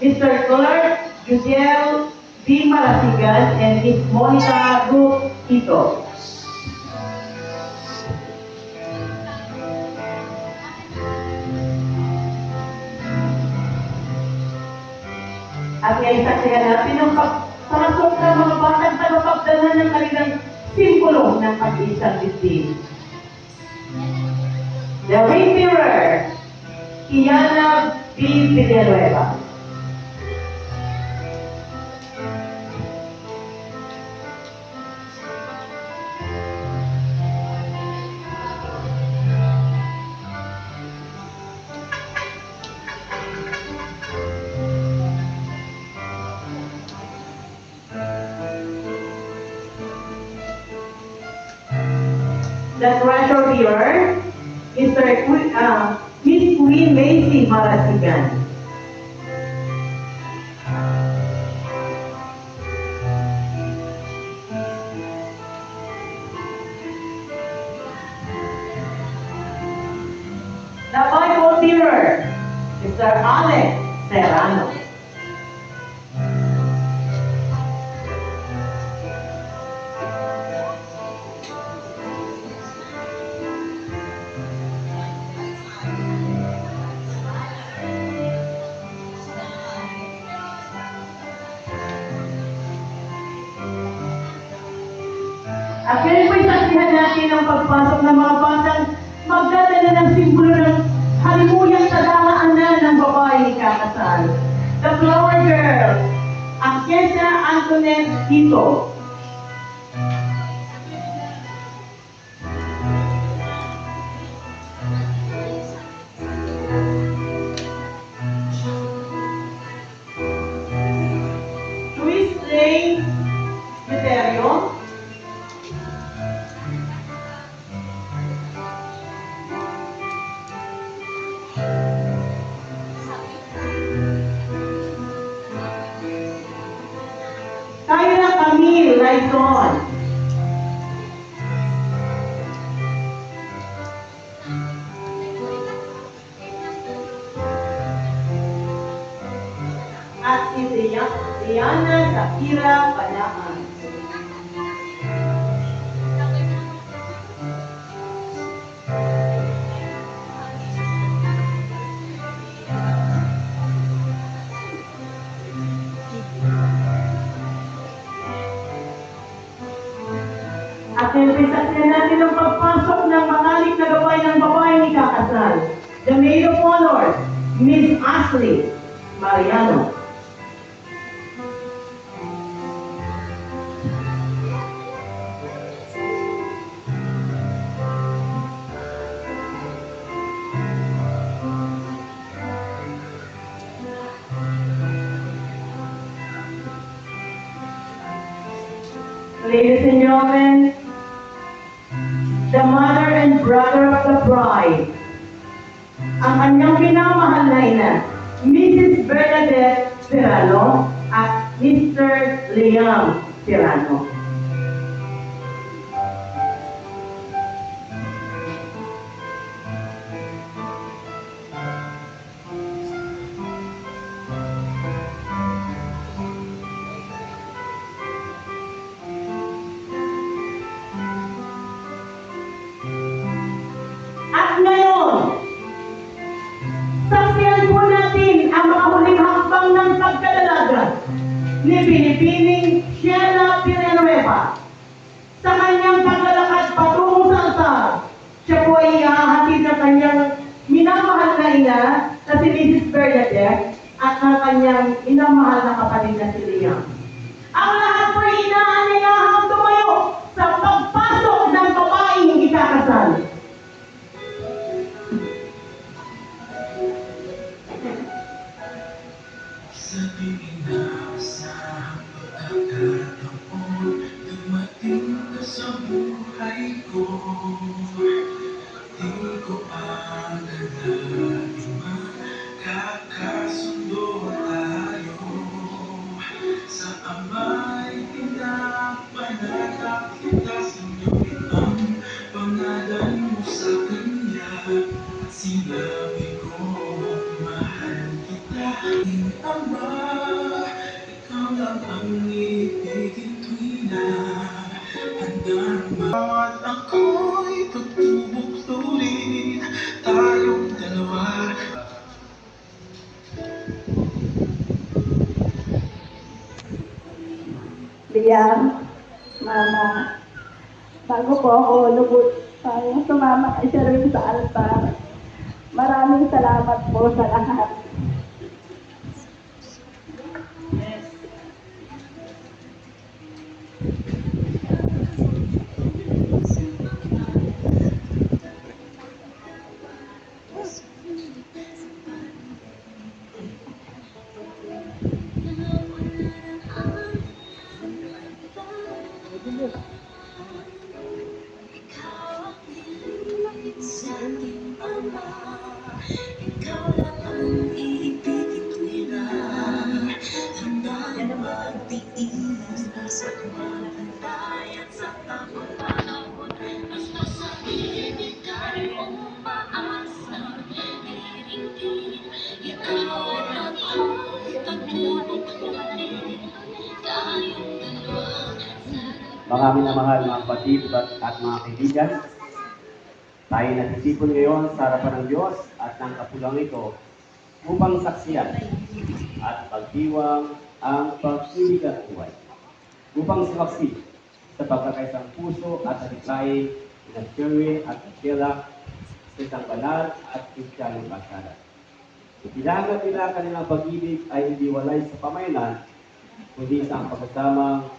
Mr. Clark Judiel D. Marasigan, and Ms. Monica Ruth Ito. At ngayon saksihan natin ang pagpasok ng mga batang tagapagdala ng kanilang simbolo ng pag-iisang dibdib. The Wayfarer, Kiana B. Villanueva. The treasure bearer, Miss Queen Macy Marasigan. The Bible bearer, Mr. Alex Serrano. At ngayon po'y saksihan natin ang pagpasok ng mga batang magdadala ng simbolo ng halimuyang tadhaanan ng babae ikakasal. The Flower Girl, Akiesa Antoinette Ito. Luis Lane Euterio. Kyra Camille Laison. At si Diana Shakira Balaan. At saksihan natin ang pagpasok ng matalik na gabay ng babaeng ikakasal. The Maid of Honor, Miss Ashley Mariano. Ladies and gentlemen, the mother and brother of the bride, ang kanyang minamahal na ina, Mrs. Bernadette Serrano at Mr. Liam Serrano. At ngayon, saksihan po natin ang mga huling hakbang ng pagkadalaga ni Binibining Sheila Villanueva. Sa kanyang paglalakad patungo sa altar, siya po ay ihahatid ng kanyang minamahal na ina na si Mrs. Bernadette at ng kanyang minamahal na kapatid na si Liam. Ang lahat po ay inaanyayahang tumayo sa pagpasok ng babaeng ikakasal. Sa di-inaasahang pagkakataon, dumating ka sa buhay ko. Di ko akalain magkakasundo tayo. Sa Ama'y pinapanagap kita, sinunod ang pangalan mo sa Kanya. At sinabi ko, mahal kita, Ama. At ako'y pagtubok-tuloy tayong dalawa. Liam, Mama, bago po ako lubos tayong sumama kay Sherwin sa altar, maraming salamat po sa lahat. Sa ating Ama, ikaw lang ang ibigin ko na hanggang magtiis sa magbantay at sa tamang panahon. Mas masabihin ika'y umaasa, iringin, ikaw at ako'y pagtulog-tuloy tayong dalawa. Mga minamahal mga kapatid at mga kaibigan, tayo nagsisipon ngayon sa harapan ng Diyos at ng kapulang ito upang saksiyan at pagdiwang ang pag-ibig at buhay. Upang sumaksi sa pagkakaisang puso at adikain ng Sherwin at Sheila sa isang banal at kristyanong kasada. Ipinangat nila kanilang pag-ibig ay hindi walay sa pamayanan, kundi sa pagkasamang